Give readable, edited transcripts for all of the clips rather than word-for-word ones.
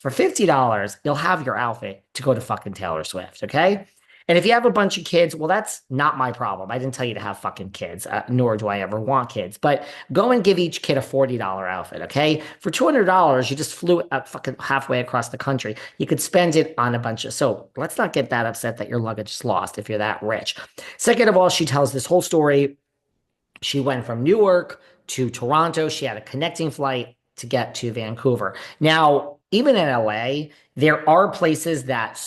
For $50, you'll have your outfit to go to fucking Taylor Swift, okay? And if you have a bunch of kids, well, that's not my problem. I didn't tell you to have fucking kids, nor do I ever want kids. But go and give each kid a $40 outfit, okay? For $200, you just flew fucking halfway across the country. You could spend it on a bunch of. So let's not get that upset that your luggage is lost if you're that rich. Second of all, she tells this whole story. She went from Newark to Toronto. She had a connecting flight to get to Vancouver. Now, even in LA, there are places that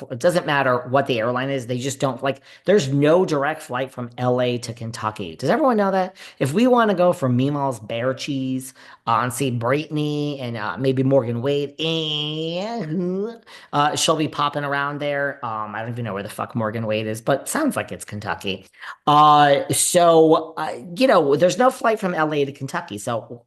it doesn't matter what the airline is, they just don't like, there's no direct flight from LA to Kentucky. Does everyone know that? If we want to go from Meemaw's Bear Cheese and see Brittany and maybe Morgan Wade, and she'll be popping around there. I don't even know where the fuck Morgan Wade is, but sounds like it's Kentucky. There's no flight from LA to Kentucky. So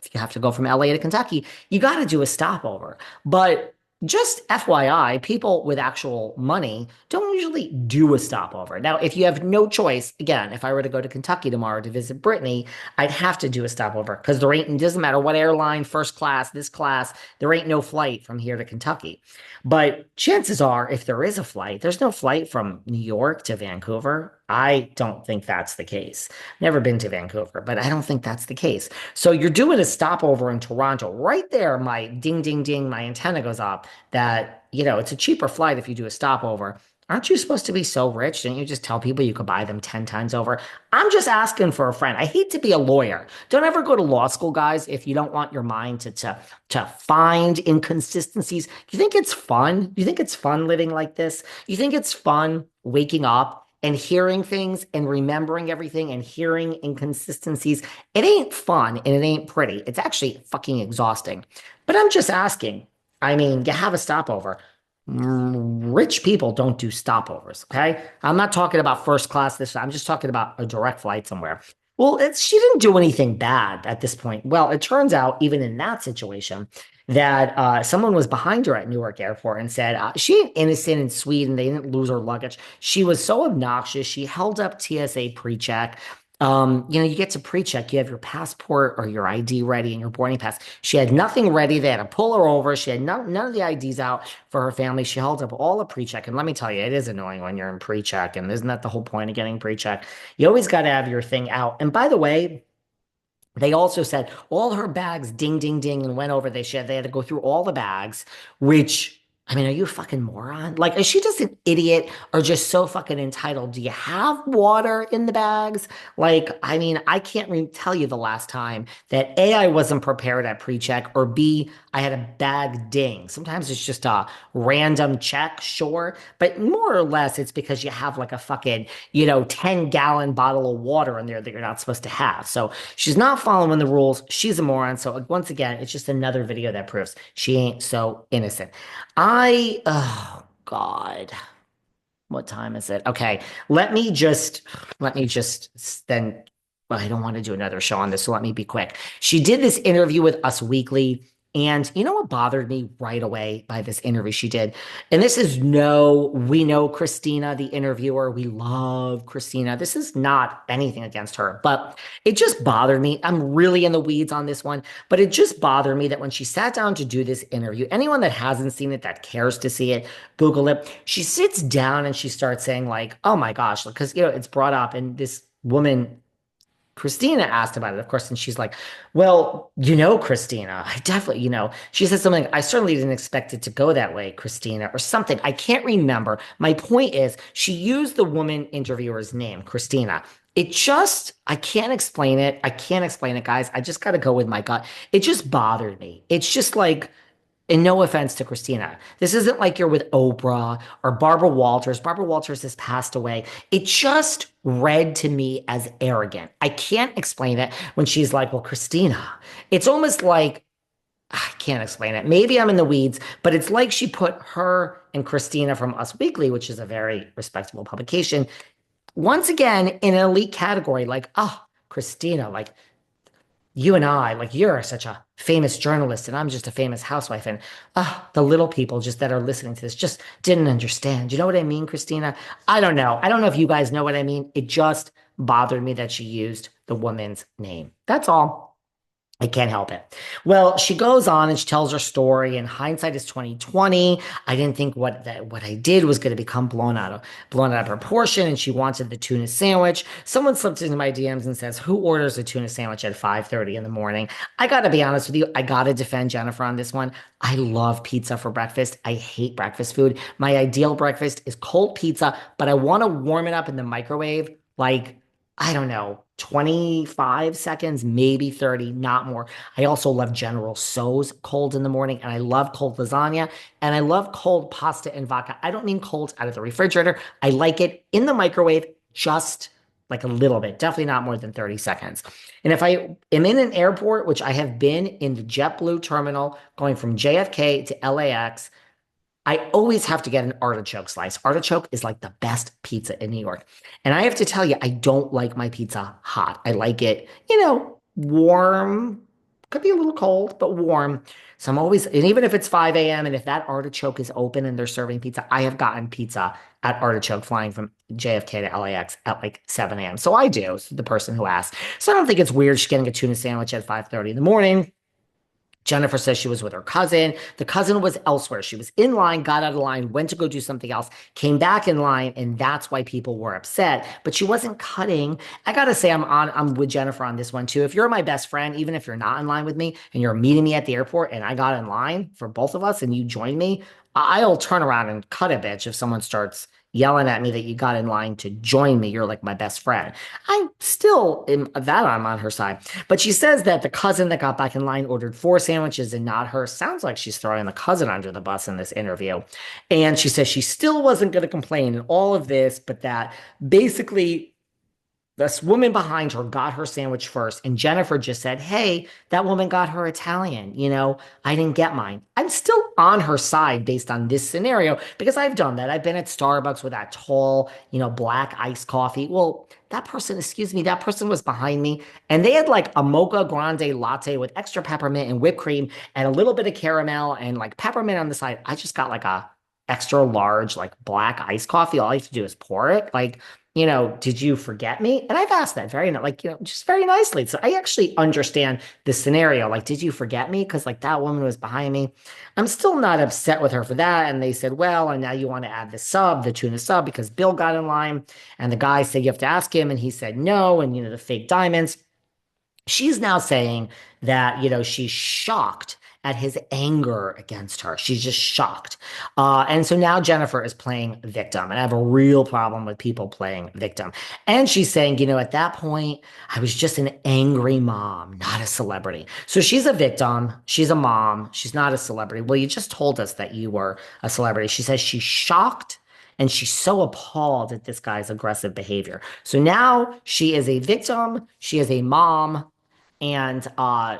if you have to go from LA to Kentucky, you got to do a stopover. But just FYI, people with actual money don't usually do a stopover. Now, if you have no choice, again, if I were to go to Kentucky tomorrow to visit Brittany, I'd have to do a stopover because there ain't, it doesn't matter what airline, first class, this class, there ain't no flight from here to Kentucky. But chances are, if there is a flight, there's no flight from New York to Vancouver. I don't think that's the case. Never been to Vancouver, but I don't think that's the case. So you're doing a stopover in Toronto. Right there, my ding, ding, ding, my antenna goes up that, it's a cheaper flight if you do a stopover. Aren't you supposed to be so rich? Didn't you just tell people you could buy them 10 times over? I'm just asking for a friend. I hate to be a lawyer. Don't ever go to law school, guys, if you don't want your mind to find inconsistencies. You think it's fun? You think it's fun living like this? You think it's fun waking up and hearing things and remembering everything and hearing inconsistencies? It ain't fun and it ain't pretty. It's actually fucking exhausting. But I'm just asking. I mean, you have a stopover. Rich people don't do stopovers, okay? I'm not talking about first class this. I'm just talking about a direct flight somewhere. Well, she didn't do anything bad at this point. Well, it turns out, even in that situation, that someone was behind her at Newark Airport and said she ain't innocent and sweet and they didn't lose her luggage. She was so obnoxious. She held up TSA pre-check. You get to pre-check, you have your passport or your ID ready and your boarding pass. She had nothing ready. They had to pull her over. She had none of the IDs out for her family. She held up all the pre-check. And let me tell you, it is annoying when you're in pre-check. And isn't that the whole point of getting pre-check? You always got to have your thing out. And by the way, they also said all her bags ding, ding, ding, and went over. They had to go through all the bags, which, I mean, are you a fucking moron? Like, is she just an idiot or just so fucking entitled? Do you have water in the bags? Like, I mean, I can't tell you the last time that A, I wasn't prepared at pre-check, or B, I had a bag ding. Sometimes it's just a random check, sure, but more or less it's because you have like a fucking, 10-gallon bottle of water in there that you're not supposed to have. So she's not following the rules. She's a moron. So once again, it's just another video that proves she ain't so innocent. Oh God, what time is it? Okay, let me just then. Well, I don't want to do another show on this, so let me be quick. She did this interview with Us Weekly. And you know what bothered me right away by this interview she did? And this is we know Christina, the interviewer. We love Christina. This is not anything against her, but it just bothered me. I'm really in the weeds on this one, but it just bothered me that when she sat down to do this interview, anyone that hasn't seen it, that cares to see it, Google it. She sits down and she starts saying like, oh my gosh, because, it's brought up and this woman Christina asked about it, of course, and she's like, well, Christina, I definitely, she said something, I certainly didn't expect it to go that way, Christina, or something. I can't remember. My point is, she used the woman interviewer's name, Christina. I can't explain it. I can't explain it, guys. I just got to go with my gut. It just bothered me. It's just like, and no offense to Christina, this isn't like you're with Oprah or Barbara Walters. Barbara Walters has passed away. It just read to me as arrogant. I can't explain it when she's like, well, Christina. It's almost like, I can't explain it. Maybe I'm in the weeds, but it's like she put her and Christina from Us Weekly, which is a very respectable publication, once again in an elite category. Like, oh, Christina, like, you and I, like you're such a famous journalist and I'm just a famous housewife. And the little people just that are listening to this just didn't understand. You know what I mean, Christina? I don't know. I don't know if you guys know what I mean. It just bothered me that she used the woman's name. That's all. I can't help it. Well, she goes on and she tells her story, and hindsight is 2020. I didn't think what I did was going to become blown out of proportion, and she wanted the tuna sandwich. Someone slipped into my DMs and says, "Who orders a tuna sandwich at 5:30 in the morning?" I got to be honest with you, I got to defend Jennifer on this one. I love pizza for breakfast. I hate breakfast food. My ideal breakfast is cold pizza, but I want to warm it up in the microwave like I don't know, 25 seconds, maybe 30, not more. I also love General Tso's cold in the morning, and I love cold lasagna, and I love cold pasta and vodka. I don't mean cold out of the refrigerator. I like it in the microwave, just like a little bit, definitely not more than 30 seconds. And if I am in an airport, which I have been in the JetBlue terminal going from JFK to LAX, I always have to get an artichoke slice. Artichoke is like the best pizza in New York. And I have to tell you, I don't like my pizza hot. I like it, warm. Could be a little cold, but warm. So I'm always, and even if it's 5 a.m. and if that artichoke is open and they're serving pizza, I have gotten pizza at Artichoke flying from JFK to LAX at like 7 a.m. So I do, so the person who asked. So I don't think it's weird she's getting a tuna sandwich at 5:30 in the morning. Jennifer says she was with her cousin. The cousin was elsewhere. She was in line, got out of line, went to go do something else, came back in line, and that's why people were upset. But she wasn't cutting. I gotta say, I'm with Jennifer on this one too. If you're my best friend, even if you're not in line with me and you're meeting me at the airport and I got in line for both of us and you join me, I'll turn around and cut a bitch if someone starts yelling at me that you got in line to join me. You're like my best friend. I still am that I'm on her side. But she says that the cousin that got back in line ordered four sandwiches and not her. Sounds like she's throwing the cousin under the bus in this interview. And she says she still wasn't going to complain and all of this, but that basically this woman behind her got her sandwich first, and Jennifer just said, "Hey, that woman got her Italian. I didn't get mine." I'm still on her side based on this scenario because I've done that. I've been at Starbucks with that tall, black iced coffee. Well, that person, excuse me, that person was behind me, and they had like a mocha grande latte with extra peppermint and whipped cream and a little bit of caramel and like peppermint on the side. I just got like a extra large, like black iced coffee. All I have to do is pour it. Like, did you forget me? And I've asked that just very nicely. So I actually understand the scenario. Like, did you forget me? Because like that woman was behind me. I'm still not upset with her for that. And they said, well, and now you want to add the sub, the tuna sub, because Bill got in line. And the guy said you have to ask him. And he said no. And, the fake diamonds. She's now saying that, she's shocked at his anger against her. She's just shocked. And so now Jennifer is playing victim. And I have a real problem with people playing victim. And she's saying, at that point, I was just an angry mom, not a celebrity. So she's a victim. She's a mom. She's not a celebrity. Well, you just told us that you were a celebrity. She says she's shocked and she's so appalled at this guy's aggressive behavior. So now she is a victim. She is a mom. And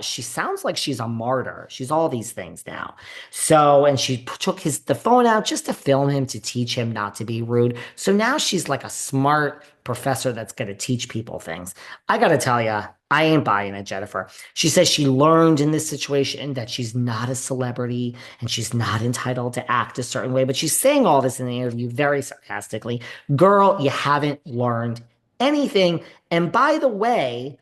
she sounds like she's a martyr. She's all these things now. So, and she took the phone out just to film him to teach him not to be rude. So now she's like a smart professor that's going to teach people things. I got to tell you, I ain't buying it, Jennifer. She says she learned in this situation that she's not a celebrity and she's not entitled to act a certain way. But she's saying all this in the interview very sarcastically. Girl, you haven't learned anything. And by the way,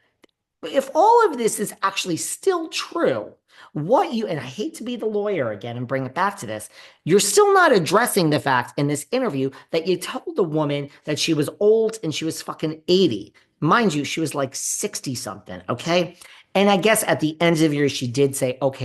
if all of this is actually still true, and I hate to be the lawyer again and bring it back to this, you're still not addressing the fact in this interview that you told the woman that she was old and she was fucking 80. Mind you, she was like 60 something, okay? And I guess at the end of the year, she did say, okay,